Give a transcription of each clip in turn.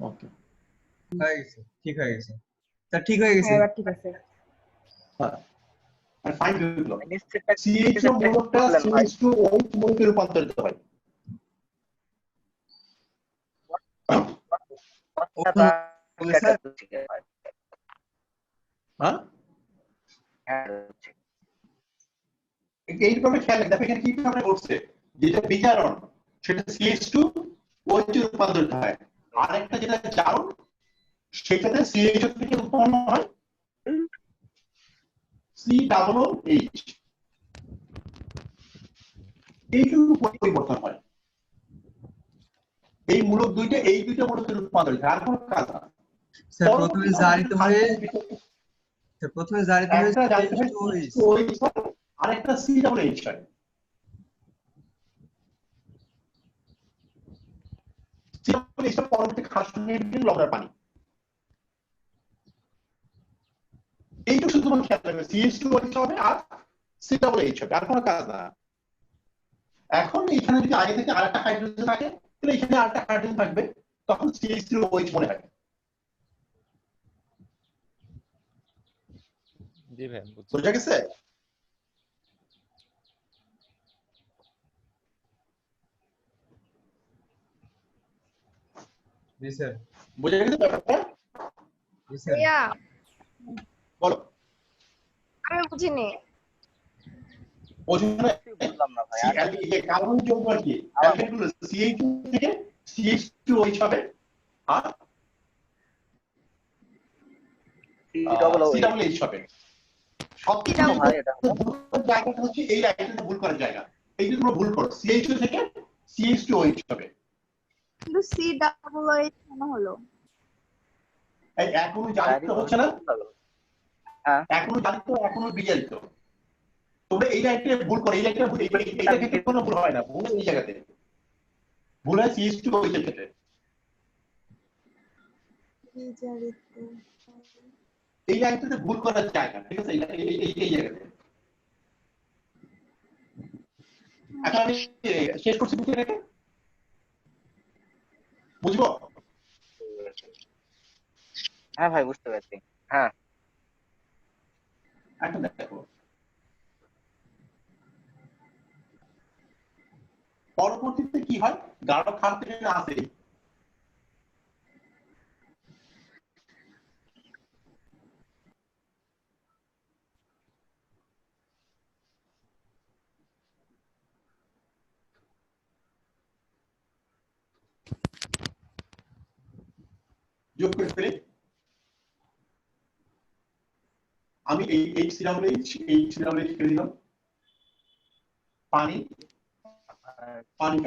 ওকে, হয়ে গেছে, ঠিক হয়ে গেছে। তা ঠিক হয়ে গেছে। হ্যাঁ এবার ঠিক আছে। হ্যাঁ, আর ফাইন হলো নিশ্চিতটা CH মূলকটা বললেন ভাই। CH2OH মূলকে রূপান্তরিত হয়। স্যার হ্যাঁ, হ্যাঁ, এইভাবে খেয়াল রাখবেন, দেখো এখানে কি ভাবে করছে, যেটা বিজারণ সেটা CH2OH এ রূপান্তরিত হয়, আরেকটা যেটা জারণ সেটাতে CH থেকে উৎপন্ন হয় COOH, এইটুকু পরিবর্তন হয়। এই মূলক দুইটা মূলকের রূপান্তরিত, আর কোনো কাজ না। স্যার প্রথমে জারিত হয়ে একটা জানতে হয় CH2OH। CH2OH হয়, আরেকটা COOH হয়। COOH পরবর্তী খাদ্য লবণের পানি। এইটুকু শুধু তোমার খেয়াল রাখবে, CH2OH হবে আর COOH হবে, আর কোনো কাজ না। এখন এখানে যদি আগে থেকে আরেকটা হাইড্রোজেন থাকে, তাহলে এখানে আরেকটা হাইড্রোজেন থাকবে, তখন CH3OH মনে হয়। জি ভাই বুঝছি। বুঝা গেছে? জি স্যার। বুঝা গেছে ব্যাপারটা? জি স্যার। ভাইয়া বলো। আমি বুঝিনি। বোঝো না? বুঝলাম না ভাই। কার্বন যৌগ আর কি, অ্যালকেন গুলো CH2 থেকে CH2OH হবে, আর COOH হবে। সবচেয়ে ভাই এটা জায়গাটা হচ্ছে এই লাইনটা ভুল করার জায়গা। এই যে তোমরা ভুল করো, CH2 থেকে CH2OH হবে। কিন্তু COOH কেন হলো? এই এখনো জানিত হচ্ছে না, হ্যাঁ, এখনো জানিত, এখনো বিজারিত। তোমরা এই লাইনটা ভুল করো, এই লাইনটা ভুল, এইটা ক্ষেত্রে কোনো ভুল হয় না, ভুল এই জায়গাতে ভুল হয় CH2OH এর ক্ষেত্রে। এই লাইনটাতে ভুল করার জায়গা, ঠিক আছে? এই জায়গাতে। এখন আমি শেষ করছি বিষয়টাকে, বুঝবো? হ্যাঁ ভাই বুঝতে পারছি। হ্যাঁ, এখন দেখো, পরবর্তীতে কি হয়, গাঢ় ক্ষার থেকে আসে যোগ করে ফেলে, আমি এই HCOOH ফেলে দিলাম, পানি পানি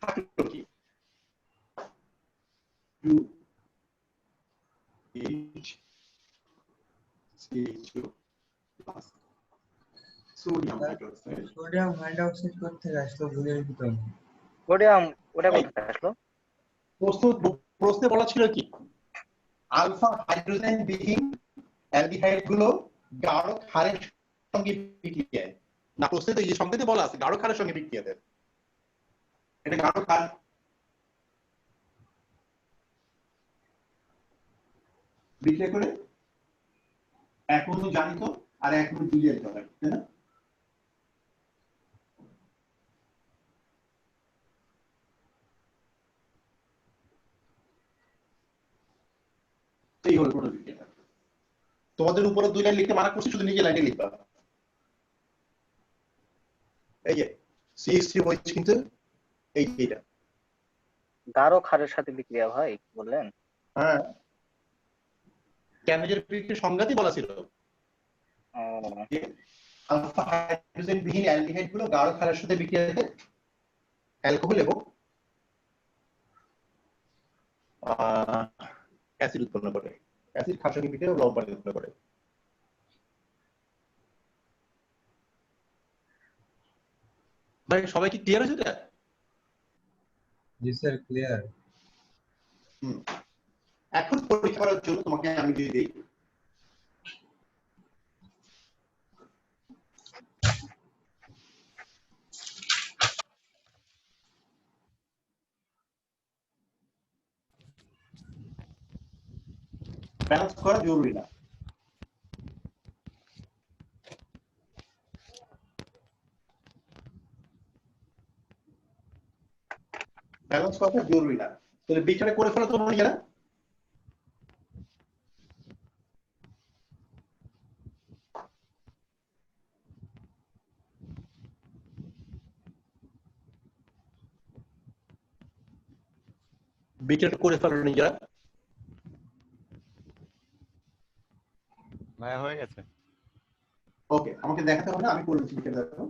থাকলো কি, 2HCHO plus sodium hydroxide. Sodium hydroxide কোথা থেকে আসলো বুঝে ভিতর? সোডিয়াম ওটা কোথা থেকে আসলো? প্রশ্নে বলা ছিল কি, আলফা হাইড্রোজেন বিহীন অ্যালডিহাইড গুলো গাঢ় ক্ষারের সঙ্গে বিক্রিয়া দেয়। না, প্রশ্নে তো এই সংকেতে বলা আছে গাঢ় ক্ষারের সঙ্গে বিক্রিয়া দেয়। এটা গাঢ় ক্ষার, বিক্রিয়া করে এখনো জানিত আর এখনো বিজারিত হয়, তাই না? এই হলো পুরো বিক্রিয়াটা। তোমাদের উপরে দুই লাইন লিখতে মানা করছি, শুধু নিজে লাইনে লিখবা। এই যে CH3OH কিন্তু এইটা, গাঢ় ক্ষারের সাথে বিক্রিয়া হয় বললেন? হ্যাঁ, ক্যামেজের বিক্রিয়ার সংজ্ঞাতেই বলা ছিল যে আলফা হাইড্রোজেন বিহীন অ্যালডিহাইড গুলো গাঢ় ক্ষারের সাথে বিক্রিয়া দেয় অ্যালকোহল এবং অ্যাসিড উৎপন্ন করে, অ্যাসিড ক্ষার সঙ্গে বিক্রিয়া লবণ পানি উৎপন্ন করে। ভাই সবাই কি ক্লিয়ার হয়েছে এটা? জি স্যার ক্লিয়ার। এখন পরীক্ষা করার জন্য তোমাকে আমি দিয়ে দিই ব্যালেন্স করা জরুরি না। ব্যালেন্স করা জরুরি না। তাহলে বিটা করে ফেলো তোমরা নিজেরা। বিটা করে ফেলো নিজেরা। ভাই হয়ে গেছে। ওকে, আমাকে দেখাতে হবে না, আমি করে দিচ্ছি বিটা দেখো।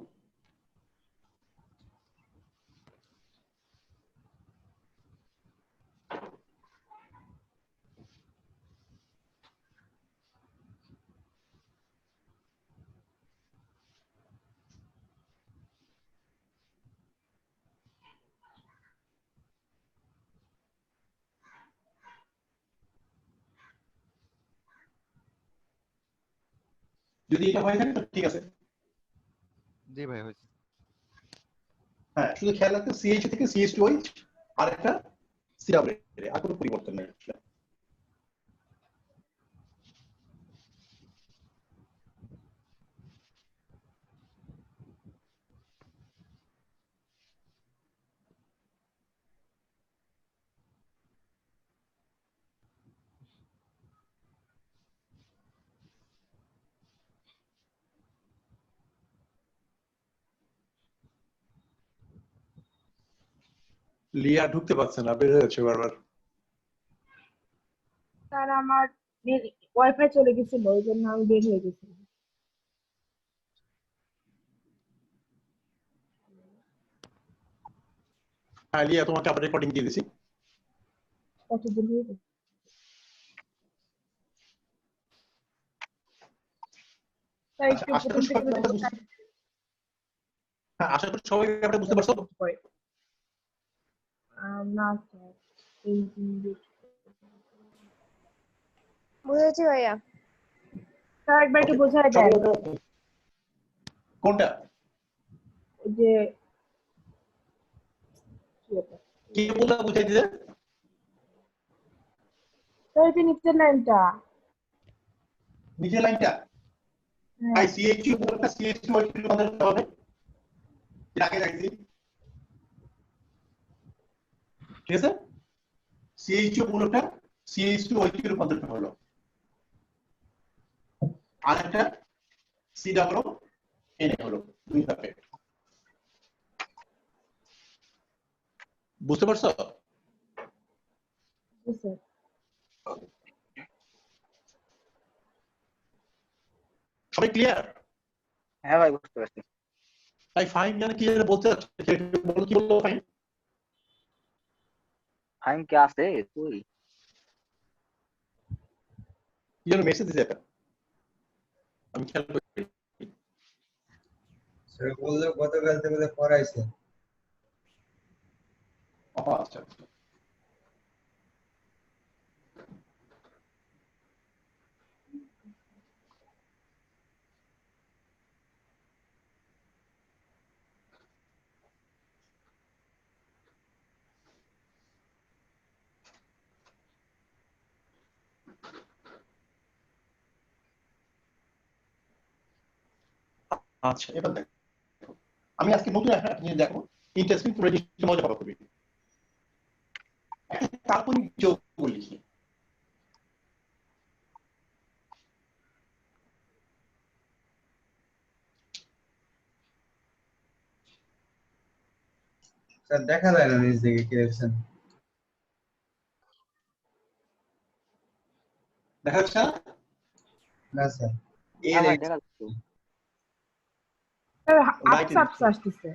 যদি এটা হয়ে থাকে তো ঠিক আছে। জি ভাই হয়েছে। হ্যাঁ, শুধু খেয়াল রাখতে সিএইচ থেকে CH2OH আর একটা সিরাবরে, আর কোনো পরিবর্তন নেই। লিয়া ঢুকতে পারছে না, বের হয়ে যাচ্ছে বারবার। স্যার আমার ওয়াইফাই চলে গেছিল, ওই জন্য আমি বের হয়ে গেছিলাম। হ্যাঁ লিয়া, তোমাকে আবার রেকর্ডিং দিয়ে দিছি। কতদিন হয়ে গেছে? স্যার একটু আশা প্রথম করি থেকে সবাই ব্যাপারটা বুঝতে, হ্যাঁ আশা করি সবাই ব্যাপারটা বুঝতে পারছো। না স্যার, বুঝেছি ভাইয়া। স্যার একবার একটু বোঝায় দেন কোনটা ওই যে কি এটা? কি বলতে বুঝাই দিলে? স্যার এই যে নিচের লাইনটা। নিচের লাইনটা আই CH2 বলটা CH2OH রূপান্তর হবে, এর আগে দেখছি, ঠিক আছে। CH2 বলটা CH2OH রূপান্তর হলো, আর একটা COOH হলো, দুই ধাপে। বুঝতে পারছো? স্যার সবাই ক্লিয়ার? হ্যাঁ ভাই বুঝতে পারছি। তাই ফাইন জানে কি বলতে চাচ্ছে, বলো কি বললো ফাইন? ফাইম কি আছে তুই? কি যেন মেসেজ দিছে এটা, আমি খেয়াল করি। সে বললো গতকাল থেকে পড়াইছে। আচ্ছা আচ্ছা। আচ্ছা এবার দেখো, আমি আজকে নতুন একটা জিনিস দেখো, ইন্টারেস্টিং, তোমরা নিশ্চয়ই মজা পাবে খুবই। একটা কাল্পনিক যৌগ লিখি। স্যার দেখা যায় না নিজ দিকে কি দেখছেন? দেখা যাচ্ছে না? না স্যার। হ্যাঁ ভাই দেখা যাচ্ছে। স্যার লাইট আপস আসতেছে।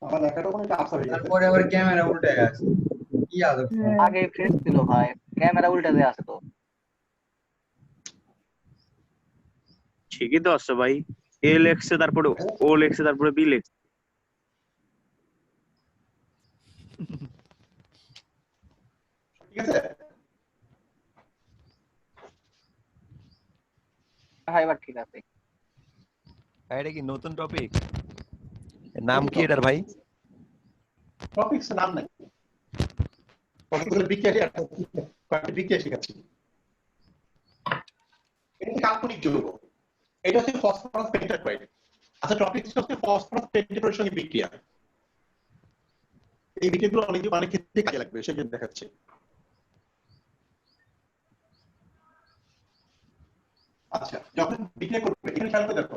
আমার লেখাটা কোনো একটা আপসা হয়ে গেছে। তারপরে আবার ক্যামেরা উল্টে গেছে, কি আদব স্যার? আগে ফ্রেশ ছিল ভাই, ক্যামেরা উল্টা দিয়ে আছে তো। ঠিকই তো আসছে ভাই, এ লেখছে তারপরে ও লেখছে তারপরে বি লেখছে। ঠিক আছে। হ্যাঁ এবার ঠিক আছে। এটা কি নতুন টপিক? নাম কি এটার ভাই? টপিকস নাম নাই, কতগুলো বিক্রিয়া কয়েকটা বিক্রিয়া শেখাচ্ছি। যৌগ। এটা হচ্ছে ফসফরাস পেন্টাক্লোরাইড। আচ্ছা, টপিক হচ্ছে ফসফরাস পেন্টাক্লোরাইডের সঙ্গে বিক্রিয়া। এই বিক্রিয়াগুলো অনেক ক্ষেত্রে কাজে লাগবে, সেজন্য দেখাচ্ছে। আচ্ছা, যখন বিক্রিয়া করবে এখানে খেয়াল করে দেখো,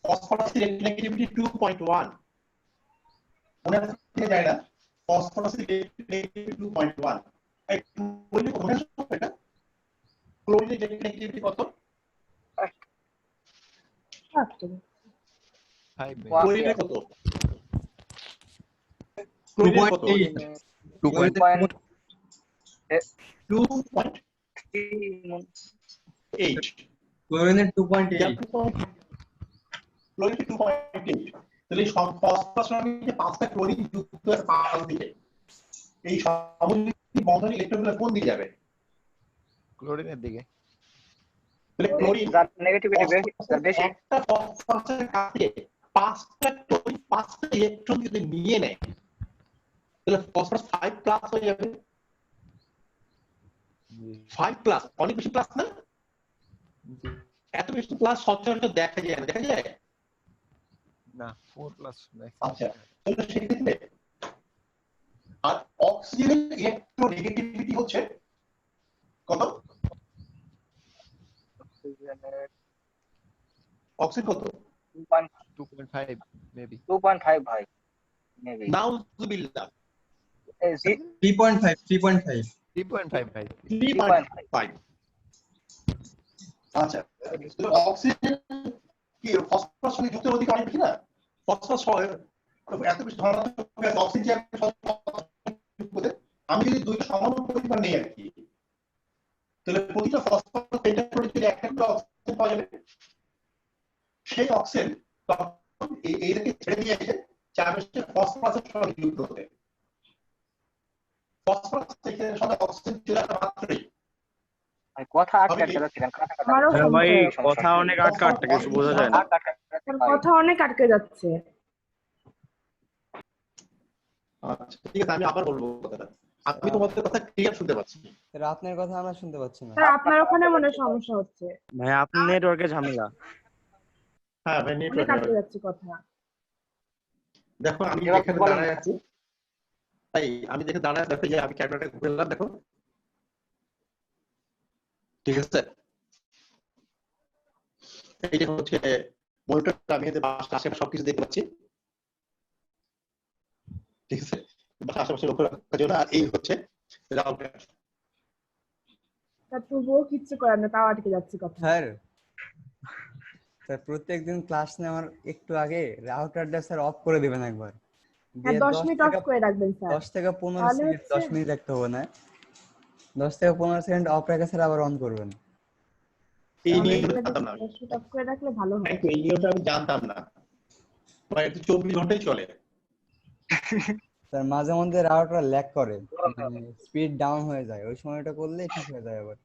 ফসফরাসের ইলেকট্রোনেগেটিভিটি 2.1, মনে রাখতে যায় না, ফসফরাসের ইলেকট্রোনেগেটিভিটি 2.1। এই ক্লোরিনের কত, মনে আছে এটা? ক্লোরিনের ইলেকট্রোনেগেটিভিটি কত? ক্লোরিনের কত? ক্লোরিনের কত? 2.8 2.8। ক্লোরিনের 2.8 ক্লোরিন 2.8। তাহলে ফসফরাস সঙ্গে 5টা ক্লোরিন যুক্ত আছে 5 দিকে। এই সমযোজী বন্ধনের ইলেকট্রনগুলো কোন দিকে যাবে? ক্লোরিনের দিকে। তাহলে ক্লোরিন যার নেগেটিভিটি বেশি একটা ফসফরাসের কাছে 5টা ক্লোরিন 5টা ইলেকট্রন যদি নিয়ে নেয়, তাহলে ফসফরাস 5 প্লাস হয়ে যাবে। 5 প্লাস অনেক বেশি প্লাস না? এত বেশি প্লাস সচরাচর দেখা যায় না, দেখা যায় না, 4 প্লাস। আচ্ছা, তাহলে সেক্ষেত্রে আর অক্সিজেনের ইলেকট্রোনেগেটিভিটি হচ্ছে কত? অক্সিজেন কত? 2.5 মেবি। 2.5 ভাই মেবি। নাউজুবিল্লাহ, 3.5 3.5 3.5 ভাই। 3.5। আচ্ছা, অক্সিজেন কি ফসফরাস সঙ্গে যুক্ত অধিক অনেক বেশি না? ফসফরাস এত বেশি ধনাত্মক অক্সিজেন আমি যদি দুইটা সমান পরিমাণ নেই আর কি, তাহলে প্রতিটা ফসফরাস পেন্টাক্লোরাইড যদি একটা করে অক্সিজেন পাওয়া যাবে। সেই অক্সিজেন তখন এইটাকে ছেড়ে দিয়ে এসে চাবে ফসফরাসের সঙ্গে যুক্ত হতে। ফসফরাস থেকে সঙ্গে অক্সিজেন চলে আসা মাত্রই কথা আটকে যাচ্ছিলেন, আমারও হ্যাঁ ভাই, সমস্যা হচ্ছে। কথা অনেক আটকা কিছু বোঝা যায় না। কথা অনেক আটকে যাচ্ছে। আচ্ছা, ঠিক আছে, আমি আবার বলবো কথাটা। আমি তোমাদের কথা ক্লিয়ার শুনতে পাচ্ছি। আপনার কথা আমরা শুনতে পাচ্ছি না। স্যার আপনার ওখানে মনে হয় সমস্যা হচ্ছে। ভাই আপনার নেটওয়ার্কে ঝামেলা। হ্যাঁ ভাই, অনেক নেটওয়ার্ক। আটকে যাচ্ছে কথা। দেখো আমি এখানে দাঁড়ায় আছি, তাই আমি দেখে দাঁড়ায় দেখো যে আমি ক্যামেরাটা ঘুরলাম, দেখো ঠিক আছে। এই যে হচ্ছে মনিটর, আমি এতে বাসার আশেপাশে সবকিছু দেখতে পাচ্ছি, ঠিক আছে। বাসার আশেপাশে লক্ষ্য রাখার জন্য। আর এই হচ্ছে রাউটার। স্যার তবুও কিচ্ছু করার না, তাও আটকে যাচ্ছে কথা। স্যার প্রত্যেকদিন ক্লাস নেওয়ার একটু আগে রাউটারটা স্যার অফ করে দিবেন একবার। হ্যাঁ, 10 মিনিট অফ করে রাখবেন স্যার। 10 থেকে 15 তাহলে সেকেন্ড, হচ্ছে 10 মিনিট রাখতে হবে না, 10 থেকে 15 সেকেন্ড অফ রেখে স্যার আবার অন করবেন। এই তাহলে নিয়মটা এটা জানতাম না আমি। 10 মিনিট অফ করে রাখলে ভালো হয়। এই নিয়মটা আমি জানতাম না। এটা 24 ঘন্টাই চলে। স্যার মাঝে মধ্যে রাউটার ল্যাগ করে, স্পিড ডাউন হয়ে যায়, ওই সময়টা করলে ঠিক হয়ে যায় আবার।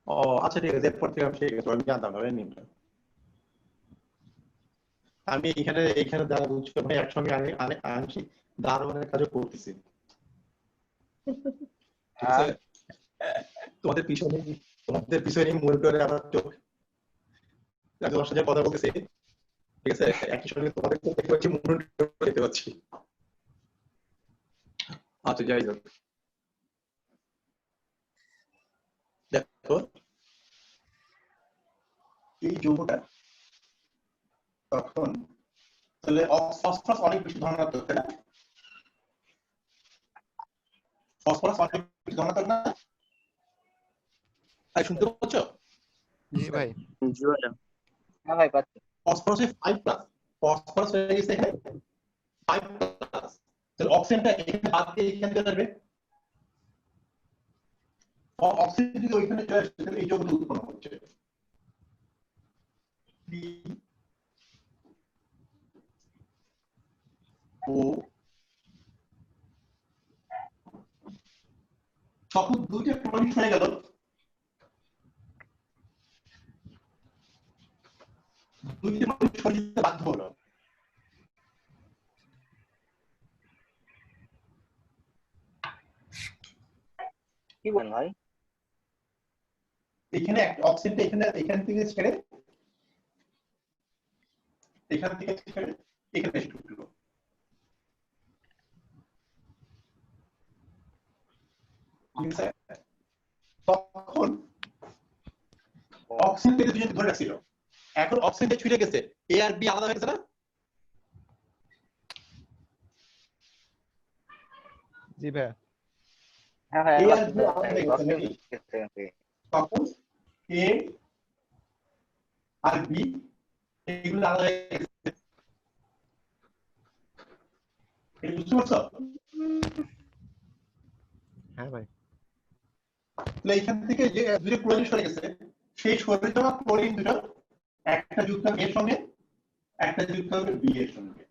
ও আচ্ছা, ঠিক আছে, এরপর থেকে আমি শিখে গেছি, আমি জানতাম না এই নিয়মটা। আমি এখানে যারা বুঝছো ভাই একসঙ্গে আংশিক দারোয়ানের কাজও করতেছি, ঠিক আছে। তোমাদের পিছনে মনিটরে আমার চোখ, আমি তোমার সাথে কথা বলতেছি, ঠিক আছে, একই সঙ্গে তোমাদের চোখ দেখতে পাচ্ছি, মনিটর দেখতে পাচ্ছি। আচ্ছা, যাই হোক, দেখো এই যৌগটা তখন তাহলে ফসফরাস অনেক বেশি ধনাত্মক, তাই না? ফসফরাস অনেক বেশি ধনাত্মক না? তাই শুনতে পাচ্ছ? জি ভাই। জি ভাই। হ্যাঁ ভাই পাচ্ছি। ফসফরাসে 5 প্লাস, ফসফরাস হয়ে গেছে এখানে 5 প্লাস। তাহলে অক্সিজেনটা এখানে বাদ দিয়ে এখানে চলে যাবে। অক্সিজেন যদি ওইখানে চলে আসে, তাহলে এই যৌগটা উৎপন্ন হচ্ছে। ও তখন দুইটা ক্লোরিন হয়ে গেল, দুইটা ক্লোরিন সরে যেতে বাধ্য হলো। কি বলেন ভাই? এখানে অক্সিজেনটা এখান থেকে ছেড়ে এখানে এসে ঢুকলো। তখন অক্সিজেন দুজন ধরে রাখছিল, এখন অক্সিজেন ছুটে গেছে, এ আর বি আলাদা হয়ে গেছে না? জি ভাইয়া। হ্যাঁ হ্যাঁ এ একবার আর বি আলাদা হয়ে গেছে নাকি? তখন এ আর বি এগুলো আলাদা হয়ে গেছে। এটা বুঝতে পারছো? হ্যাঁ ভাই। তাহলে এখান থেকে যে দুটো ক্লোরিন সরে গেছে, সেই সরে যাওয়া ক্লোরিন দুটো একটা যুক্ত হবে এর সঙ্গে, একটা যুক্ত হবে বি এর সঙ্গে।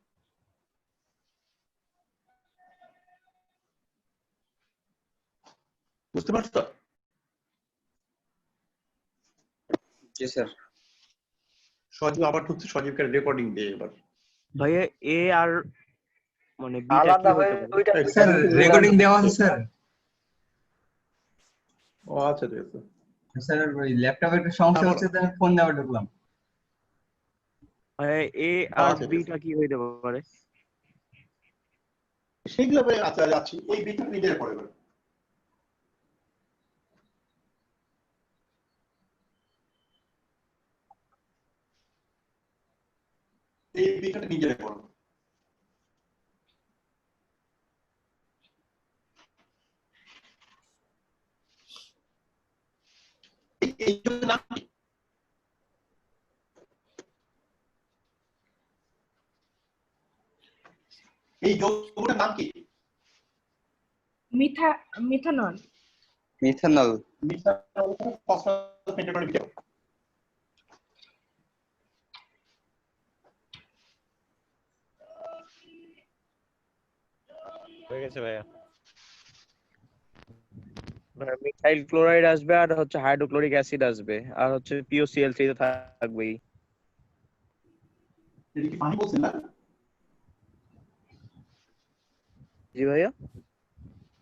বুঝতে পারছো? জি স্যার। সজীব আবার ঢুকছে, সজীবকে রেকর্ডিং দিয়ে এবার। ভাইয়া এ আর মানে বিটা কি আলাদা হতে হয়ে পারে? দুইটা স্যার রেকর্ডিং দেওয়া আছে স্যার। ও আচ্ছা ঠিক আছে। স্যার ওই ল্যাপটপে একটা সমস্যা তারপর? হচ্ছে, তাই ফোন দেওয়া ঢুকলাম। ভাইয়া এ আর আচ্ছা, ঠিক বিটা কি হইতে পারে? সেগুলো আচ্ছা যাচ্ছি, এই বিটা নিজের পড়ে এবার। এই বিটাটা নিজের পড়ো। এই নাম কি? এই যৌগটার নাম কি? মিথানল। মিথানল। মিথানল ফসফরাস পেন্টাটনিক বিটা। হয়ে গেছে ভাইয়া। মিথাইল ক্লোরাইড আসবে, আর হচ্ছে হাইড্রোক্লোরিক অ্যাসিড আসবে, আর হচ্ছে POCl3 তো থাকবেই। এটা কি পানি বলছেন না? জি ভাইয়া।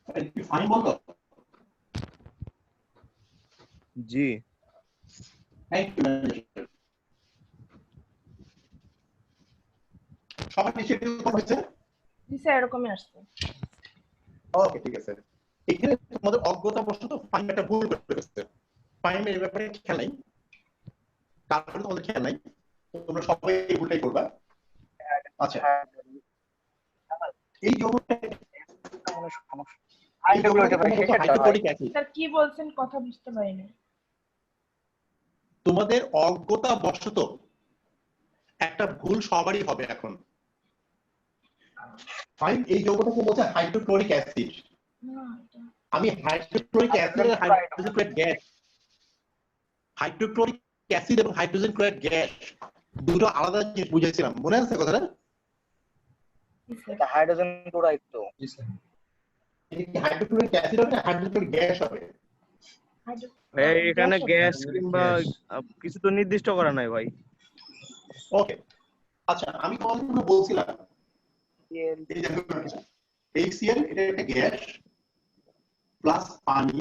এটা কি পানি বলতো? জি। Thank you. সবার নিচে হয়েছে। জি স্যার, এরকমই আসছে। ওকে ঠিক আছে। এখানে তোমাদের অজ্ঞতাবশত ফাইন একটা ভুল করে ফেলছে। ফাইনের ব্যাপারে খেয়াল নাই, তারপরে তোমাদের খেয়াল নাই, তোমরা সবাই এই ভুলটাই করবা। আচ্ছা, এই যৌগটা হাইড্রোক্লোরিক অ্যাসিড। স্যার কি বলছেন, কথা বুঝতে পারিনি। তোমাদের অজ্ঞতাবশত একটা ভুল সবারই হবে এখন। ফাইন এই যৌগটাকে বলছে হাইড্রোক্লোরিক অ্যাসিড। আমি হাইড্রোক্লোরিক অ্যাসিড আর hydrogen chloride gas, hydrochloric acid এবং হাইড্রোজেন ক্লোরাইড গ্যাস দুটো আলাদা জিনিস বুঝাইছিলাম, মনে আছে কথাটা? এটা হাইড্রোজেন ক্লোরাইড তো। জি স্যার। এটা কি হাইড্রোক্লোরিক অ্যাসিড হবে না হাইড্রোক্লোরিক গ্যাস হবে? ভাইয়া এখানে গ্যাস হবে। কিংবা কিছু তো নির্দিষ্ট করা নাই ভাই। ওকে আচ্ছা, আমি তোমাদের বলছিলাম এই দেখো HCl এটা একটা গ্যাস প্লাস পানি,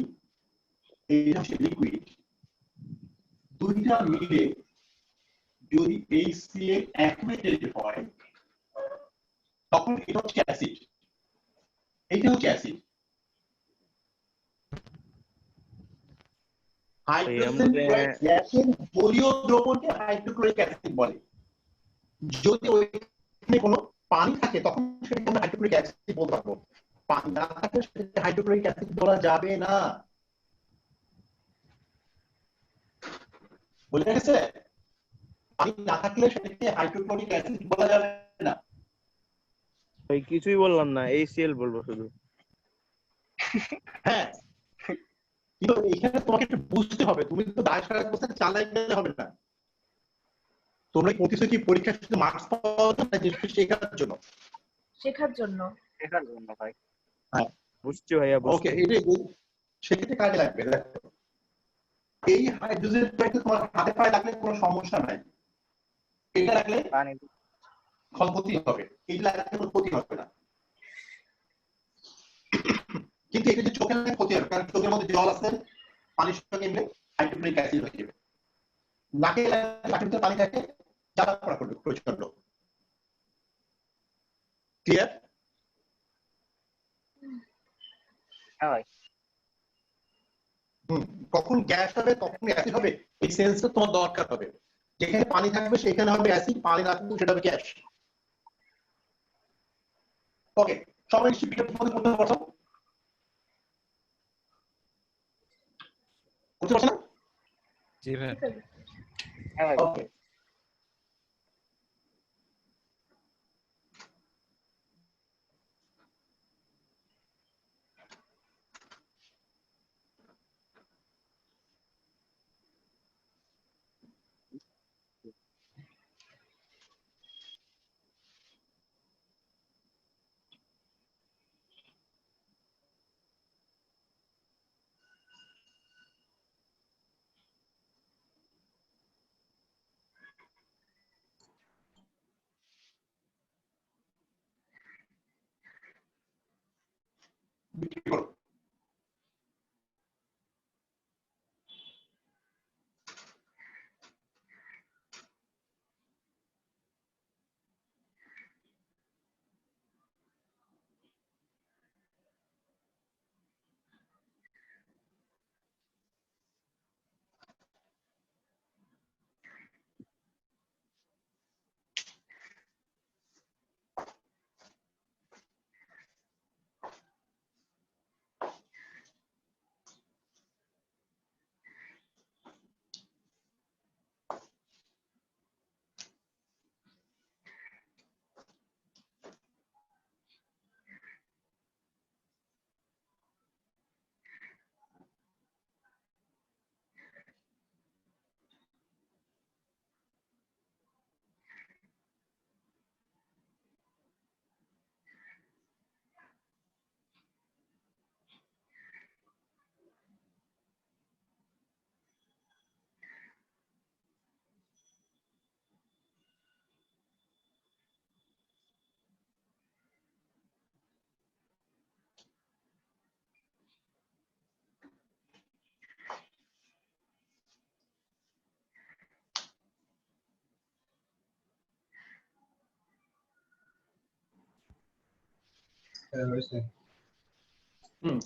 এইটা হচ্ছে লিকুইড, দুইটা মিলে যদি HCl অ্যাকুয়েটেড হয় তখন এটা হচ্ছে অ্যাসিড, এইটা হচ্ছে অ্যাসিড। হাইড্রোজেন ক্লোরাইড গ্যাসের জলীয় দ্রবণকে হাইড্রোক্লোরিক অ্যাসিড বলে। যদি ওইখানে কোনো পানি থাকে তখন সেটাকে আমরা হাইড্রোক্লোরিক অ্যাসিড বলতে পারবো, পানি না থাকলে সেটাকে হাইড্রোক্লোরিক অ্যাসিড বলা যাবে না। বুঝে গেছে? পানি না থাকলে সেটাকে হাইড্রোক্লোরিক অ্যাসিড বলা যাবে না। ভাই কিছুই বললাম না, HCl বলবো শুধু। হ্যাঁ, কিন্তু এখানে তোমাকে একটু বুঝতে হবে, তুমি তো দায় সারা করতে চালাই গেলে হবে না। তোমরা পড়তেছো কি পরীক্ষার শুধু মার্কস পাওয়ার জন্য না শেখার জন্য? শেখার জন্য। শেখার জন্য ভাই। হ্যাঁ বুঝছি ভাইয়া, ওকে, বুঝছি। এটাই সেক্ষেত্রে কাজে লাগবে। দেখো এই হাইড্রোজেন তোমার হাতে পায়ে লাগলে কোনো সমস্যা নাই, এটা লাগলে পানি ক্ষতি হবে, এটা লাগলে কোনো ক্ষতি হবে না। কিন্তু এটা যে চোখের ক্ষতি হবে, কারণ চোখের মধ্যে জল আছে, পানির সঙ্গে মিলে হাইড্রোক্লোরিক অ্যাসিড হয়ে যাবে। নাকে নাকের ভিতরে পানি থাকে, জ্বালা পোড়া করবে প্রচন্ড। ক্লিয়ার? হ্যাঁ ভাই। কখন গ্যাস হবে কখন অ্যাসিড হবে এই সেন্সটা তোমার দরকার হবে। যেখানে পানি থাকবে সেখানে হবে অ্যাসিড, পানি না থাকবে সেটা হবে গ্যাস। ওকে, সবাই শিপিটা তোমাদের করতে পারছো? করতে পারছো না? জি ভাই। হ্যাঁ ভাই। ওকে, বিক্রি করো।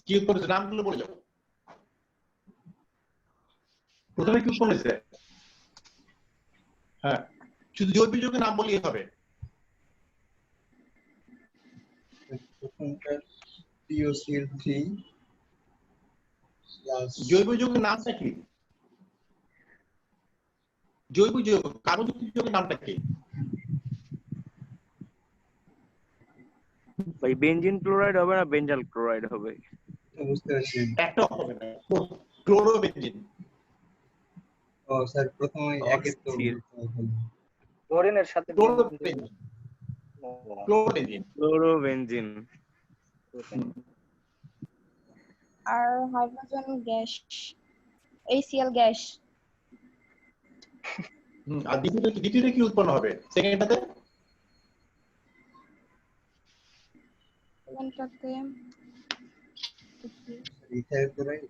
কি করেছে নামগুলো বলে যাও। প্রথমে কি করেছে? হ্যাঁ, শুধু জৈব যৌগের নাম বললেই হবে। POCl3 জৈব যৌগের নামটা কি? জৈব যৌগ কার্বনযুক্ত যৌগের নামটা কি? ভাই বেনজিন ক্লোরাইড হবে না বেঞ্জাল ক্লোরাইড হবে? বুঝতে পারছি। একটা হবে না, ক্লোরোবেনজিন। ও স্যার প্রথমে একের তো ক্লোরিনের সাথে ক্লোরোবেনজিন, ও, ক্লোরোবেনজিন। ক্লোরোবেনজিন। আর হাইড্রোজেন গ্যাস, HCl গ্যাস। আর দ্বিতীয়টা কি উৎপন্ন হবে? সেকেন্ডটাতে কোনটাতে? Ethyl chloride.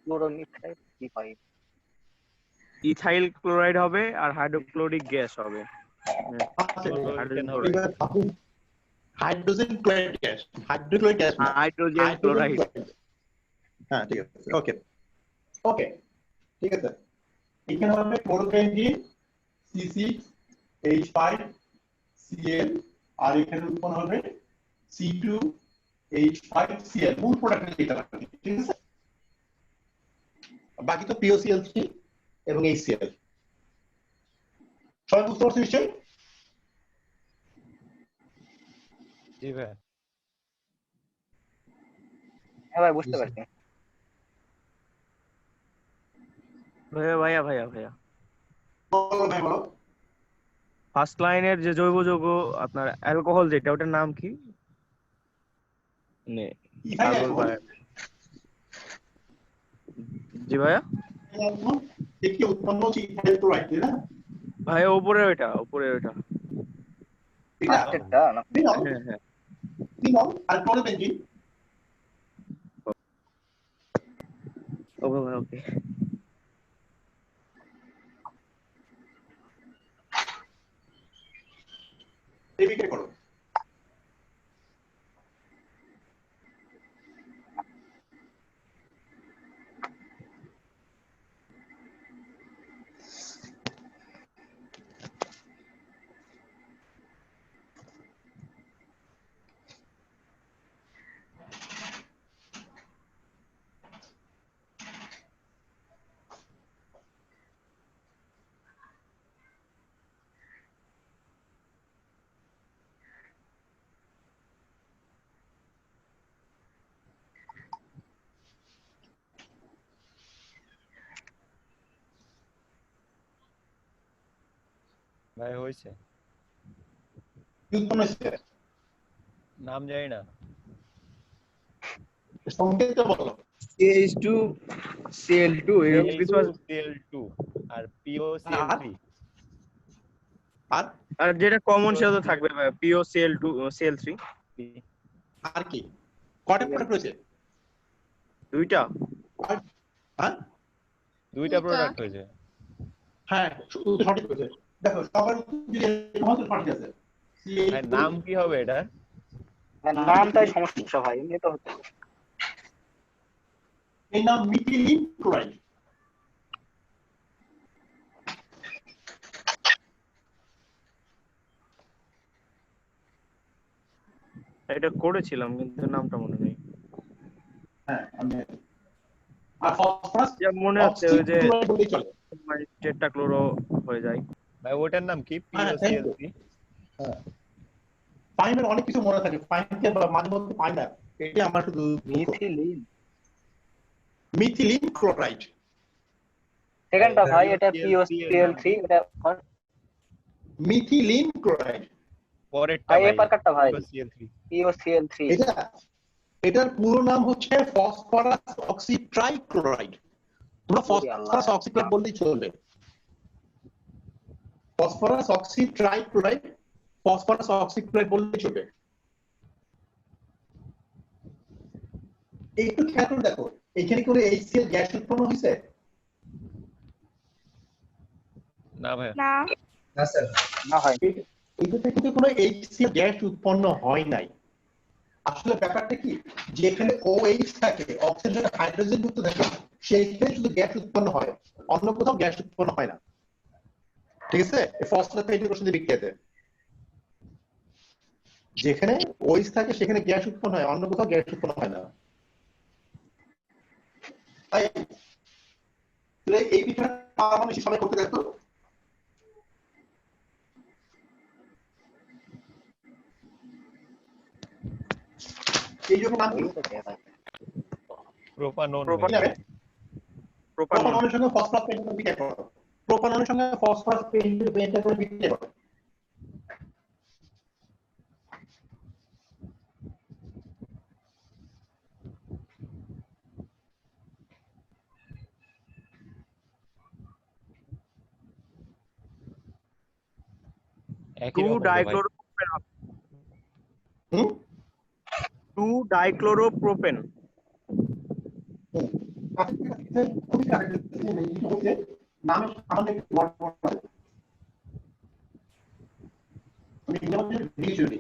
ক্লোরোমিথাইল কি হয়? ইথাইল ক্লোরাইড হবে আর হাইড্রোক্লোরিক গ্যাস হবে। ক্লোরোইথেন হবে। Hydrogen chloride gas, hydrochloric gas না, হাইড্রোজেন ক্লোরাইড। হ্যাঁ ঠিক আছে। ওকে ওকে ঠিক আছে। এখানে হবে ক্লোরোবেনজিন C6H5Cl, আর এখানে উৎপন্ন হবে C2H5Cl। মূল প্রোডাক্ট এটা লাগবে, ঠিক আছে। বাকি তো POCl3 এবং HCl। সবাই বুঝতে পারছো নিশ্চয়ই? জি ভাই। হ্যাঁ ভাই বুঝতে পারছি। ভাইয়া বলো ভাই বলো। ফার্স্ট লাইনের যে জৈব যৌগ আপনার অ্যালকোহল যেটা ওটার নাম কি? Ethyl alcohol. জি ভাইয়া। দেখি উৎপন্ন হচ্ছে ইথাইল ক্লোরাইড, তাই না? ভাইয়া উপরে ওইটা এটা ফার্স্টেরটা না? দেখো, হ্যাঁ হ্যাঁ। ফিনল আর ক্লোরোবেনজিন। ওকে ভাই ওকে। রিপিট করো। ভাই হয়েছে, কি উৎপন্ন হয়েছে? নাম জানি না। সংকেতটা বলো। CH2 Cl2 এরকম কিছু আছে। CH2 আর আর POCl3। আর আর যেটা কমন সেটা তো থাকবে ভাই, POCl2 Cl3। আর কি কয়টা প্রোডাক্ট রয়েছে? দুইটা। হ্যাঁ দুইটা প্রোডাক্ট হয়েছে। হ্যাঁ সঠিক হয়েছে। দেখো সবার যদি এরকম হয় তো সঠিক আছে। ভাই নাম কি হবে এটা? নামটাই সমস্যা ভাই, এমনি তো হচ্ছে। এর নাম মিথিলিন ক্লোরাইড। এটা করেছিলাম কিন্তু নামটা মনে নেই। হ্যাঁ আর ফসফরাস যা মনে আছে ওই যে ক্লোরাইড বলেই চলে। টেট্রাক্লোরো হয়ে যায়। ভাই ওটার নাম কি? হ্যাঁ, thank you. POCl3। ফাইনের অনেক কিছু মনে থাকে, ফাইনকে মাঝে মধ্যে পাই না, এটা আমার শুধু মিথিলিন মিথিলিন ক্লোরাইড। সেকেন্ডটা ভাই, এটা POCl3 POCl3, এটা মিথিলিন ক্লোরাইড পরেরটা ভাই ভাই এপার কাটটা ভাই, POCl3। POCl3। এটার পুরো নাম হচ্ছে ফসফরাস অক্সিট্রাইক্লোরাইড। তোমরা ফসফরাস অক্সিক্লোরাইড বললেই চলবে। ফসফরাস অক্সিট্রাইক্লোরাইড, ফসফরাস অক্সিক্লোরাইড বললেই চলবে। একটু খেয়াল করে দেখো, এখানে করে HCl গ্যাস উৎপন্ন হয়েছে? না ভাই, না না স্যার। না হয় এটাতে কিন্তু কোনো HCl গ্যাস উৎপন্ন হয় নাই। আসলে ব্যাপারটা কি, যেখানে OH থাকে, অক্সিজেন হাইড্রোজেন যুক্ত থাকে, সেইখানে শুধু গ্যাস উৎপন্ন হয়, অন্য কোথাও গ্যাস উৎপন্ন হয় না। ঠিক আছে, ফসফেটের সাথে বিক্রিয়াতে যেখানে OH থাকে সেখানে গ্যাস উৎপন্ন হয়, অন্য কোথাও গ্যাস উৎপন্ন হয় না। তাই এই বিষয়টা পারমাণবিক সবাই করতে দেখো। এই জন্য নাম কি? প্রোপানন। প্রোপাননের সঙ্গে ফসফরাস পেন্টাটোন বিক্রিয়া করো। প্রোপাননের সঙ্গে ফসফরাস পেন্টাটোন বিক্রিয়া করো। একই রকম তো ভাই। 2-ডাইক্লোরোপ্রোপেন। খুবই কারেক্ট হচ্ছে নামের সামনে ওয়ার্ড পড়তে আমি ইংরেজিতে ডিকশনারি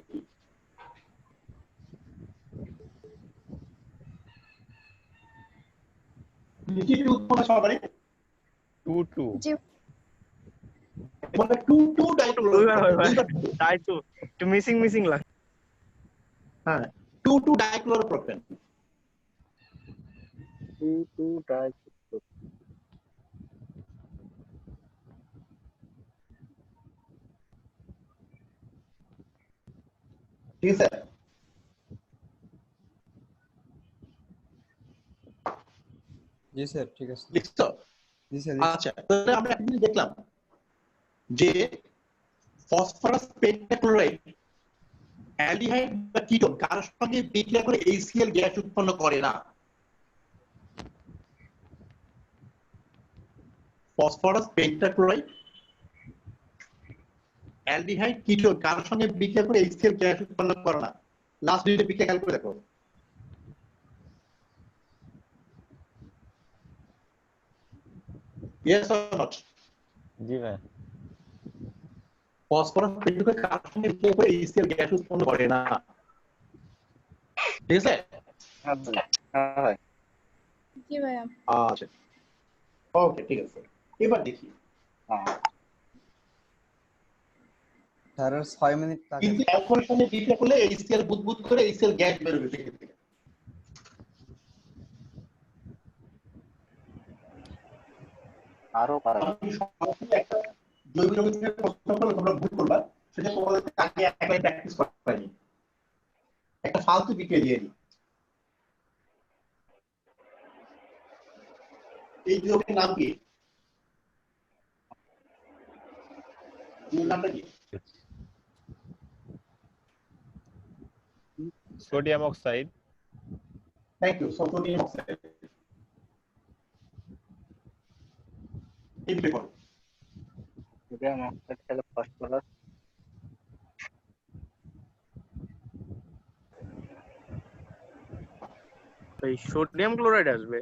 নিচে উৎপন্ন সবারই 2 মানে 2 দুইবার হয় ভাই, ডাইক্লোরো। তাই তো একটু মিসিং লাগে। হ্যাঁ 2 ডাইক্লোরোপ্রোপেন। 2-ডাই ঠিক আছে, জি স্যার ঠিক আছে। লিখছো? জি স্যার। আচ্ছা, তাহলে আমরা একটা জিনিস দেখলাম যে ফসফরাস পেন্টাক্লোরাইড অ্যালডিহাইড বা কিটোন কার সঙ্গে বিক্রিয়া করে HCl গ্যাস উৎপন্ন করে না। ফসফরাস পেন্টাক্লোরাইড অ্যালডিহাইড কিটোন কার সঙ্গে বিক্রিয়া করে HCl গ্যাস উৎপন্ন করে না। লাস্ট দুইটা বিক্রিয়া খেয়াল করে দেখো। Yes or not? জি ভাই। ফসফরাস পেট্রোকে কার সঙ্গে বিক্রিয়া করে HCl গ্যাস উৎপন্ন করে না। ঠিক আছে? হ্যাঁ জি ভাইয়া। আচ্ছা, ওকে, ঠিক আছে। এবার দেখি স্যার 6 মিনিট লাগে। কিন্তু অ্যালকোহলের সঙ্গে বিক্রিয়া করলে HCl বুদবুদ করে HCl গ্যাস বের হবে থেকে থেকে। আরো পারা আমি সরাসরি একটা জৈব যৌগ থেকে প্রশ্ন করলে তোমরা ভুল করবা, সেটা তোমাদের আগে একবার প্র্যাকটিস করাইনি। একটা ফালতু বিক্রিয়া দিয়ে দিই। এই যৌগের নাম কি? নামটা কি? Sodium oxide. Thank you, sodium oxide. এই বিক্রিয়া করো। সোডিয়াম অক্সাইড থেকে ফসফরাস ভাই সোডিয়াম ক্লোরাইড আসবে।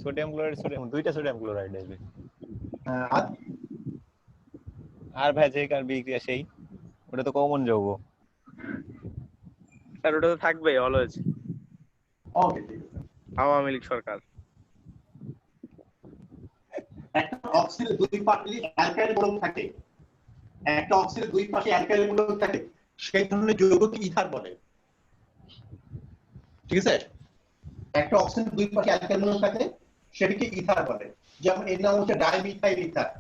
সোডিয়াম ক্লোরাইড, সোডিয়াম দুইটা সোডিয়াম ক্লোরাইড আসবে। আর আর ভাই যে কার বিক্রিয়া সেই, ওটা তো কমন যৌগ। আর ওটা তো থাকবে অলওয়েজ। ওকে, ঠিক আছে। আওয়ামী লীগ সরকার। একটা অক্সিজেনের দুই পাশে অ্যালকাইল মূলক থাকে, একটা অক্সিজেনের দুই পাশে অ্যালকাইল মূলক থাকে, সেই ধরনের যৌগকে ইথার বলে। ঠিক আছে? একটা অক্সিজেনের দুই পাশে অ্যালকাইল মূলক থাকে, সেটাকে ইথার বলে। যেমন এর নাম হচ্ছে ডাইমিথাইল ইথার।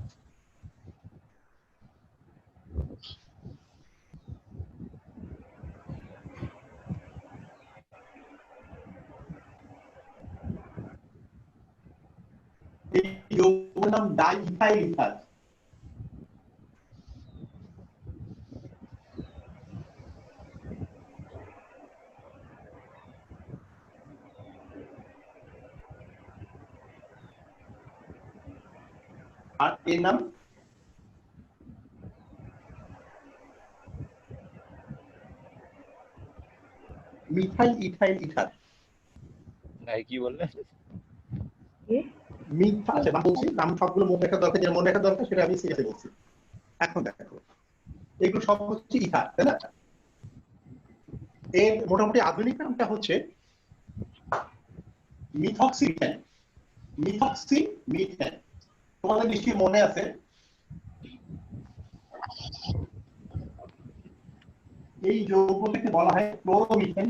এই যৌগের নাম ডাইমিথাইল ইথার। আর এর নাম মিথাইল ইথাইল ইথার। ভাই কি বললেন? মিথ্যা আছে, নাম বলছি, নাম সবগুলো মনে রাখা দরকার, যেটা মনে রাখা দরকার সেটা আমি সিরিয়াসলি বলছি। এখন দেখো, এগুলো সব হচ্ছে ইথার, তাই না? এর মোটামুটি আধুনিক নামটা হচ্ছে মিথক্সিমিথেন। মিথক্সিমিথেন তোমাদের নিশ্চয়ই মনে আছে, এই যৌগটাকে বলা হয় ক্লোরোমিথেন।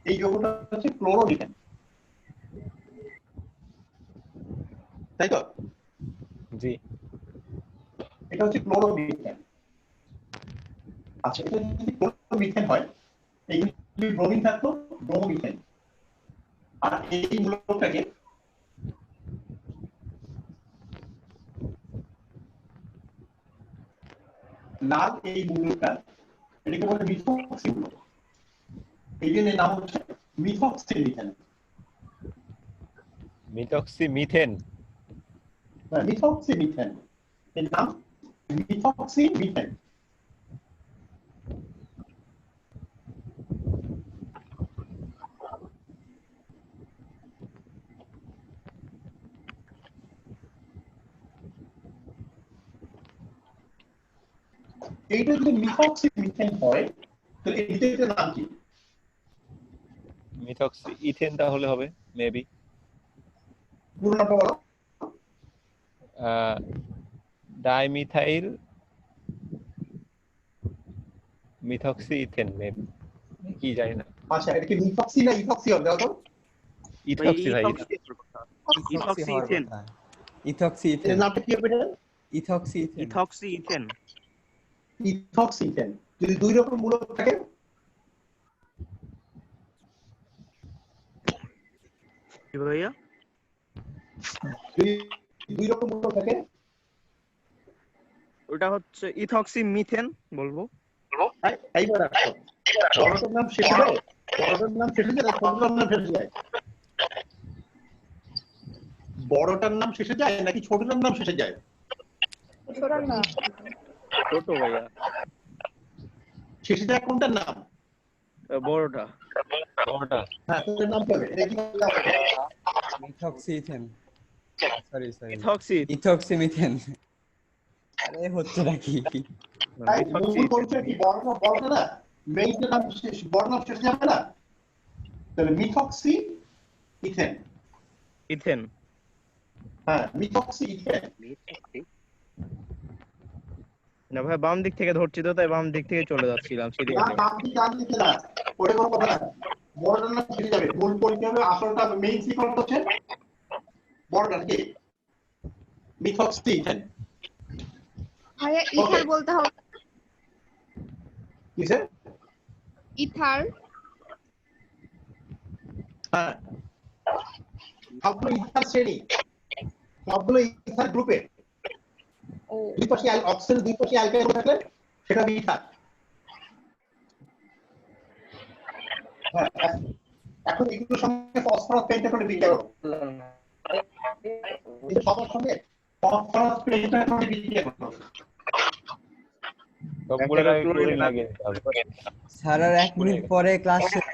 এই যৌগটা হচ্ছে ক্লোরোমিথেন, তাই তো? জি। এটা হচ্ছে ক্লোরোমিথেন। আচ্ছা, এটা যদি ক্লোরোমিথেন হয়, এই যদি ব্রোমিন থাকতো ব্রোমোমিথেন। আর এই মূলকটাকে লাল, এই মূলকটা এটাকে বলে মিথক্সি মূলক। এই জন্য এর নাম হচ্ছে মিথক্সিমিথেন। মিথক্সিমিথেন। মিথক্সিমিথেন এর নাম মিথক্সিমিথেন। এইটা যদি মিথক্সিমিথেন হয়, তাহলে এই দ্বিতীয়টার নাম কি? মিথক্সি ইথেন তাহলে হবে মেবি। পুরো নামটা বলো। ডাইমিথাইল মিথক্সি ইথেন মেবি, কি জানি না। আচ্ছা, এটা কি মিথক্সি না ইথক্সি হবে? দাও তো। ইথক্সি ভাই। Ethoxy ethane. ইথক্সি এর ইথেন। নামটা কি হবে এটা? Ethoxy ethane. Ethoxy ethane. ইথক্সিথেন। যদি দুই রকম মূলক থাকে, কি ভাইয়া? যদি দুই রকম মূলক থাকে, ওটা হচ্ছে ইথক্সি মিথেন বলবো। এইবার আসো, বড়টার নাম শেষে যায়, বড়টার নাম শেষে যায়, ছোটটার নাম শেষে যায়? বড়টার নাম শেষে যায় নাকি ছোটটার নাম শেষে যায়? ছোটার না। ছোট ভাইয়া। শেষেটা কোনটার নাম? বড়টা। কোনটা? হ্যাঁ, কোনটার নাম কি হবে? এটা কি নাম হবে? মিথক্সিথেন, সরি ইথক্সি। ইথক্সিমিথেন। আরে হচ্ছে নাকি? তাই মূল পরিচয় কি বড়টা না? মেইনটার নাম বড় নাম শেষে যাবে না? তাহলে মিথক্সি ইথেন। ইথেন। হ্যাঁ, মিথক্সি ইথেন। না ভাই বাম দিক থেকে ধরছি তো, তাই বাম দিক থেকে চলে যাচ্ছিলাম না, সিরিয়াসলি। বাম দিকে ডান দিকে না, ওটা কোনো কথা না। বড়টার নাম শেষে যাবে, মূল পরিচয় হবে, আসলটা মেইন সিকোয়েন্স হচ্ছে বড়টা কি? Methoxy ethane. ভাইয়া ইথার বলতে হবে। কিসে? ইথার। হ্যাঁ, সবগুলো ইথার শ্রেণী, সবগুলো ইথার গ্রুপে ও দুই পাশে অক্সিজেন, দুই পাশে অ্যালকাইল থাকলে সেটা হবে ইথার। হ্যাঁ, এখন এগুলোর সঙ্গে ফসফরাস পেন্টাটোনিক বিক্রিয়া করো। কিন্তু সবার সঙ্গে ফসফরাস পেন্টাটোনিক বিক্রিয়া করো। সবগুলোর আগে ক্লোরিন লাগিয়ে দিতে হবে। স্যার আর 1 মিনিট পরে ক্লাস শেষ।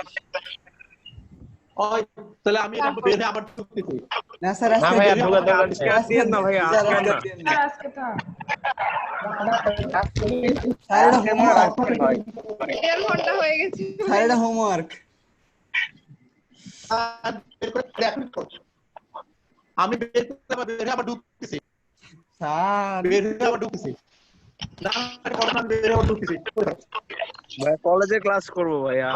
ওই তাহলে আমি এটা বের হয়ে আবার ঢুকতেছি। না স্যার না আজকে ভাইয়া দিন না। ঢোকা দরকার আজকে আর দিয়েন না ভাইয়া, স্যার, আজকে আর না। দিন না। স্যার আজকে তো স্যার এটা হোমওয়ার্ক, 1.5 ঘন্টা হয়ে গেছে। স্যার এটা হোমওয়ার্ক। বের করে রেকর্ড করো। আমি বের করে বের হয়ে আবার ঢুকতেছি। স্যার বের হয়ে আবার ঢুকতেছি। না, এটা করো না, আমি বের হয়ে আবার ঢুকতেছি। ভাই কলেজে ক্লাস করব ভাইয়া।